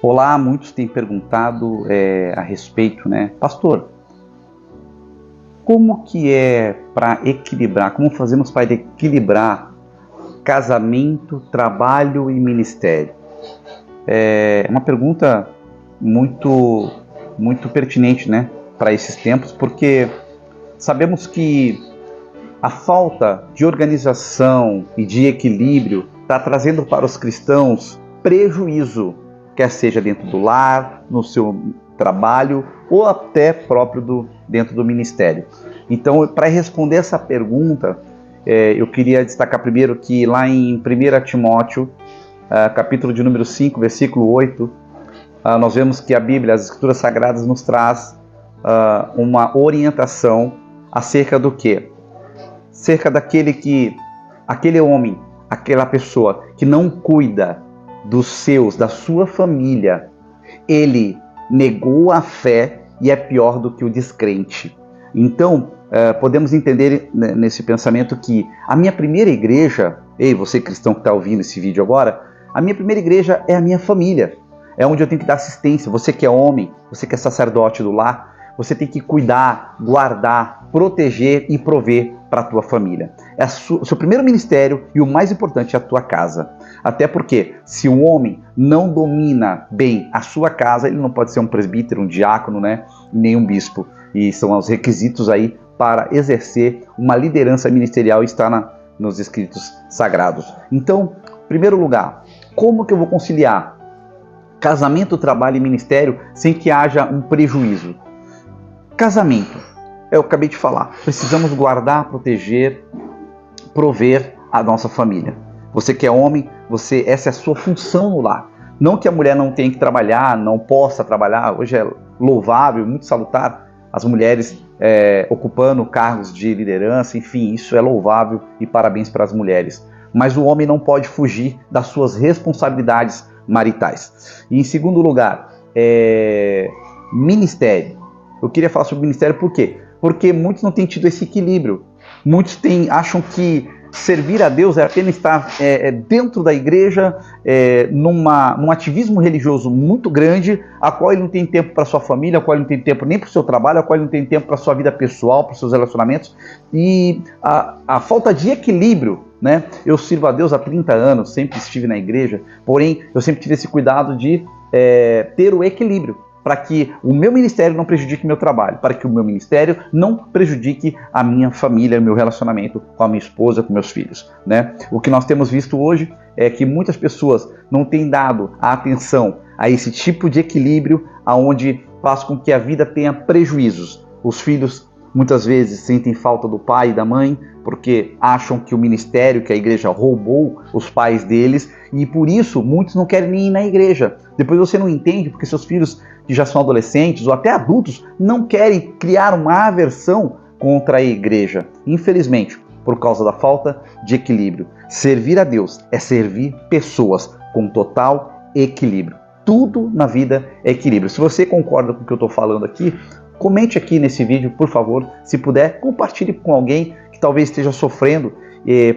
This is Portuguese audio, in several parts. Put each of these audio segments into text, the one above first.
Olá, muitos têm perguntado a respeito, né? Pastor, como que é para equilibrar, como fazemos para equilibrar casamento, trabalho e ministério? É uma pergunta muito pertinente, né, para esses tempos, porque sabemos que a falta de organização e de equilíbrio está trazendo para os cristãos prejuízo, quer seja dentro do lar, no seu trabalho ou até próprio dentro do ministério. Então, para responder essa pergunta, eu queria destacar primeiro que lá em 1 Timóteo, capítulo de número 5, versículo 8, nós vemos que a Bíblia, as Escrituras Sagradas, nos traz uma orientação acerca do quê? Cerca aquele homem, aquela pessoa que não cuida dos seus, da sua família, ele negou a fé e é pior do que o descrente. Então, podemos entender nesse pensamento que a minha primeira igreja, ei, você cristão que está ouvindo esse vídeo agora, a minha primeira igreja é a minha família, é onde eu tenho que dar assistência. Você que é homem, você que é sacerdote do lar, você tem que cuidar, guardar, proteger e prover para a tua família. É o seu primeiro ministério e o mais importante é a tua casa. Até porque se o homem não domina bem a sua casa, ele não pode ser um presbítero, um diácono, né? Nem um bispo. E são os requisitos aí para exercer uma liderança ministerial e está nos escritos sagrados. Então, em primeiro lugar, como que eu vou conciliar casamento, trabalho e ministério sem que haja um prejuízo? Casamento, eu acabei de falar, precisamos guardar, proteger, prover a nossa família. Você que é homem, essa é a sua função no lar. Não que a mulher não tenha que trabalhar, não possa trabalhar, hoje é louvável, muito salutar as mulheres ocupando cargos de liderança, enfim, isso é louvável e parabéns para as mulheres. Mas o homem não pode fugir das suas responsabilidades maritais. E em segundo lugar, ministério. Eu queria falar sobre ministério por quê? Porque muitos não têm tido esse equilíbrio. Muitos acham que servir a Deus é apenas estar dentro da igreja, num ativismo religioso muito grande, a qual ele não tem tempo para sua família, a qual ele não tem tempo nem para o seu trabalho, a qual ele não tem tempo para a sua vida pessoal, para os seus relacionamentos. E a falta de equilíbrio, né? Eu sirvo a Deus há 30 anos, sempre estive na igreja, porém eu sempre tive esse cuidado de ter o equilíbrio, para que o meu ministério não prejudique meu trabalho, para que o meu ministério não prejudique a minha família, o meu relacionamento com a minha esposa, com meus filhos, né? O que nós temos visto hoje é que muitas pessoas não têm dado a atenção a esse tipo de equilíbrio, aonde faz com que a vida tenha prejuízos. Os filhos muitas vezes sentem falta do pai e da mãe, porque acham que o ministério, que a igreja roubou os pais deles, e por isso muitos não querem nem ir na igreja. Depois você não entende porque seus filhos, que já são adolescentes ou até adultos, não querem criar uma aversão contra a igreja. Infelizmente, por causa da falta de equilíbrio. Servir a Deus é servir pessoas com total equilíbrio. Tudo na vida é equilíbrio. Se você concorda com o que eu estou falando aqui, comente aqui nesse vídeo, por favor. Se puder, compartilhe com alguém que talvez esteja sofrendo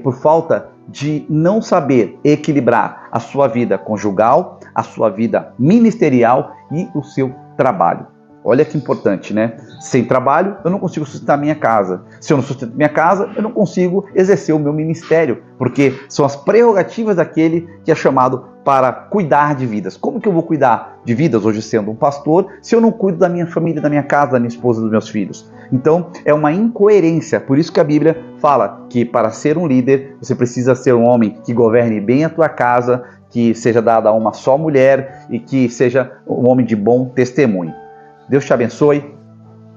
por falta de não saber equilibrar a sua vida conjugal, a sua vida ministerial e o seu trabalho. Olha que importante, né? Sem trabalho, eu não consigo sustentar minha casa. Se eu não sustento minha casa, eu não consigo exercer o meu ministério, porque são as prerrogativas daquele que é chamado para cuidar de vidas. Como que eu vou cuidar de vidas hoje sendo um pastor, se eu não cuido da minha família, da minha casa, da minha esposa, dos meus filhos? Então, é uma incoerência. Por isso que a Bíblia fala que para ser um líder, você precisa ser um homem que governe bem a tua casa, que seja dado a uma só mulher e que seja um homem de bom testemunho. Deus te abençoe,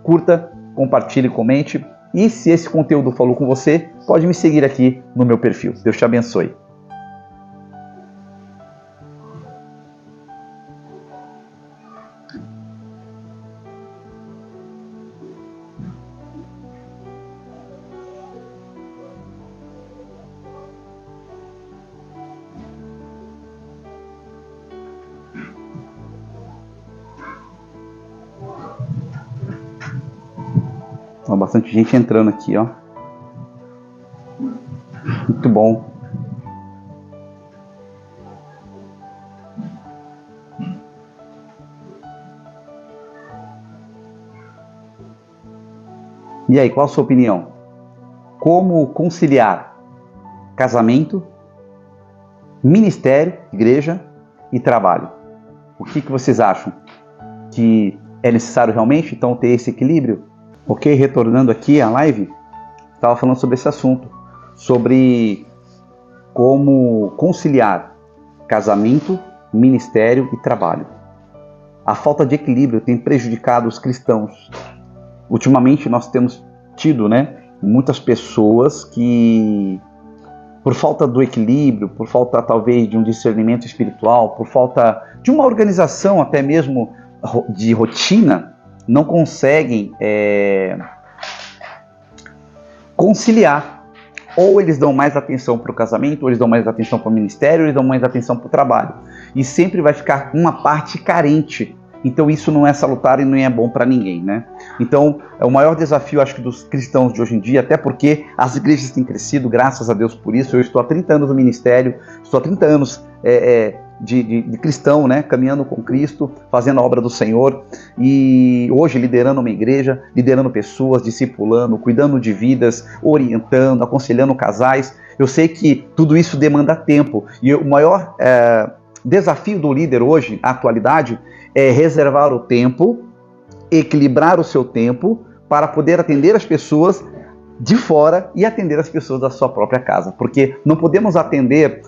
curta, compartilhe, comente. E se esse conteúdo falou com você, pode me seguir aqui no meu perfil. Deus te abençoe. Ó, bastante gente entrando aqui, ó. Muito bom. E aí, qual a sua opinião? Como conciliar casamento, ministério, igreja e trabalho? O que vocês acham? Que é necessário realmente, então, ter esse equilíbrio? Ok, retornando aqui à live, estava falando sobre esse assunto, sobre como conciliar casamento, ministério e trabalho. A falta de equilíbrio tem prejudicado os cristãos. Ultimamente nós temos tido, muitas pessoas que, por falta do equilíbrio, por falta talvez de um discernimento espiritual, por falta de uma organização até mesmo de rotina, não conseguem conciliar. Ou eles dão mais atenção para o casamento, ou eles dão mais atenção para o ministério, ou eles dão mais atenção para o trabalho. E sempre vai ficar uma parte carente. Então isso não é salutar e não é bom para ninguém, Então é o maior desafio, acho que, dos cristãos de hoje em dia, até porque as igrejas têm crescido, graças a Deus por isso. Eu estou há 30 anos no ministério, estou há 30 anos de cristão, caminhando com Cristo, fazendo a obra do Senhor, e hoje liderando uma igreja, liderando pessoas, discipulando, cuidando de vidas, orientando, aconselhando casais. Eu sei que tudo isso demanda tempo, e o maior desafio do líder hoje, na atualidade, é reservar o tempo, equilibrar o seu tempo para poder atender as pessoas de fora e atender as pessoas da sua própria casa, porque não podemos atender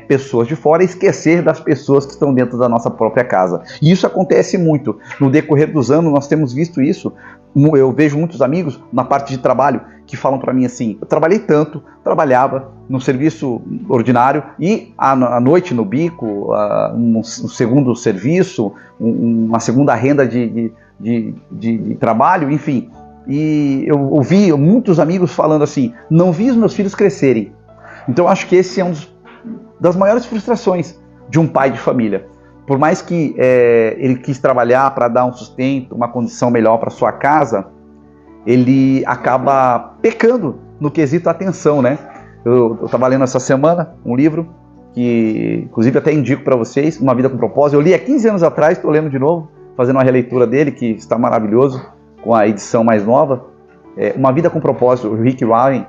pessoas de fora e esquecer das pessoas que estão dentro da nossa própria casa. E isso acontece muito. No decorrer dos anos nós temos visto isso. Eu vejo muitos amigos na parte de trabalho que falam para mim assim: eu trabalhei tanto, trabalhava no serviço ordinário e à noite no bico, um segundo serviço, uma segunda renda de trabalho, enfim. E eu ouvi muitos amigos falando assim: não vi os meus filhos crescerem. Então acho que esse é das maiores frustrações de um pai de família. Por mais que ele quis trabalhar para dar um sustento, uma condição melhor para sua casa, ele acaba pecando no quesito atenção, Eu estava lendo essa semana um livro que, inclusive, até indico para vocês, Uma Vida com Propósito. Eu li há 15 anos atrás, estou lendo de novo, fazendo uma releitura dele, que está maravilhoso, com a edição mais nova. Uma Vida com Propósito, o Rick Warren,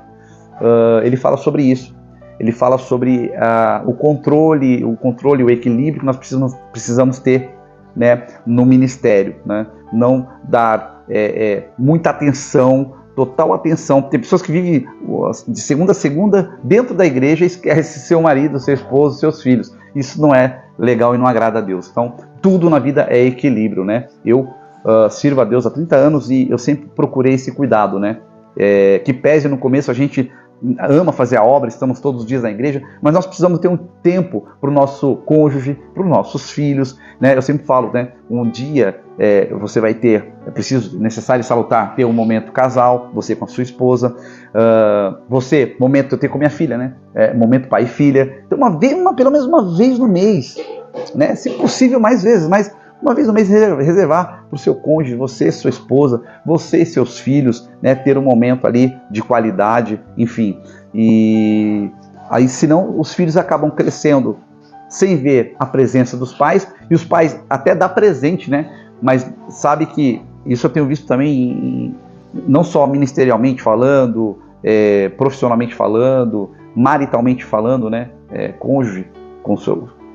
ele fala sobre isso. Ele fala sobre o controle, o equilíbrio que nós precisamos ter no ministério. Não dar muita atenção, total atenção. Tem pessoas que vivem de segunda a segunda dentro da igreja e esquecem seu marido, seu esposo, seus filhos. Isso não é legal e não agrada a Deus. Então, tudo na vida é equilíbrio. Eu sirvo a Deus há 30 anos e eu sempre procurei esse cuidado. Que pese no começo a gente ama fazer a obra, estamos todos os dias na igreja, mas nós precisamos ter um tempo para o nosso cônjuge, para os nossos filhos, Eu sempre falo, um dia você vai ter, necessário e salutar, ter um momento casal, você com a sua esposa, momento eu tenho com minha filha, momento pai e filha, então pelo menos uma vez no mês, se possível mais vezes, mas uma vez no mês reservar para o seu cônjuge, você, sua esposa, você e seus filhos, ter um momento ali de qualidade, enfim. E aí, senão, os filhos acabam crescendo sem ver a presença dos pais, e os pais até dão presente, mas sabe que isso eu tenho visto também, não só ministerialmente falando, profissionalmente falando, maritalmente falando, cônjuge,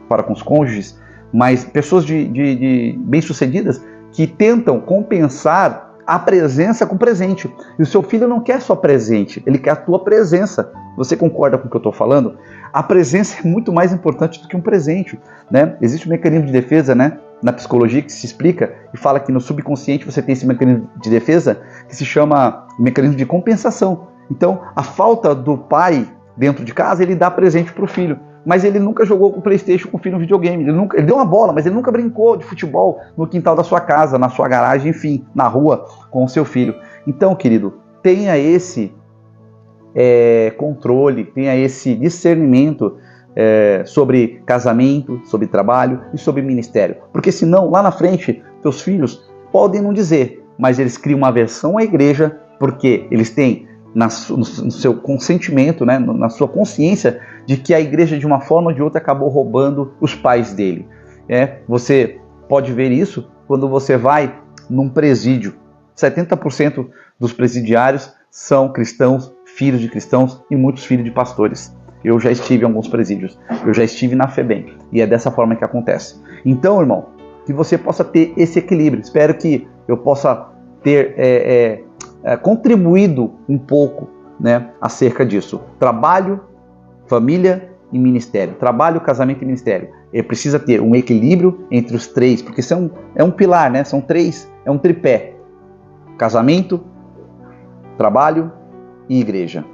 para com os cônjuges, mas pessoas de bem-sucedidas que tentam compensar a presença com presente. E o seu filho não quer só presente, ele quer a tua presença. Você concorda com o que eu estou falando? A presença é muito mais importante do que um presente. Existe um mecanismo de defesa na psicologia que se explica e fala que no subconsciente você tem esse mecanismo de defesa que se chama mecanismo de compensação. Então, a falta do pai dentro de casa, ele dá presente para o filho. Mas ele nunca jogou com o PlayStation com o filho no videogame. Ele deu uma bola, mas ele nunca brincou de futebol no quintal da sua casa, na sua garagem, enfim, na rua com o seu filho. Então, querido, tenha esse controle, tenha esse discernimento sobre casamento, sobre trabalho e sobre ministério. Porque senão, lá na frente, teus filhos podem não dizer, mas eles criam uma aversão à igreja, porque eles têm no seu consentimento, na sua consciência, de que a igreja, de uma forma ou de outra, acabou roubando os pais dele. Você pode ver isso quando você vai num presídio. 70% dos presidiários são cristãos, filhos de cristãos e muitos filhos de pastores. Eu já estive em alguns presídios, eu já estive na FEBEM, e é dessa forma que acontece. Então, irmão, que você possa ter esse equilíbrio. Espero que eu possa ter contribuído um pouco, né, acerca disso. Trabalho, família e ministério. Trabalho, casamento e ministério. Ele precisa ter um equilíbrio entre os três, porque é um pilar, né? São três, é um tripé. Casamento, trabalho e igreja.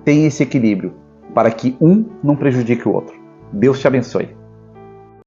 Tem esse equilíbrio para que um não prejudique o outro. Deus te abençoe.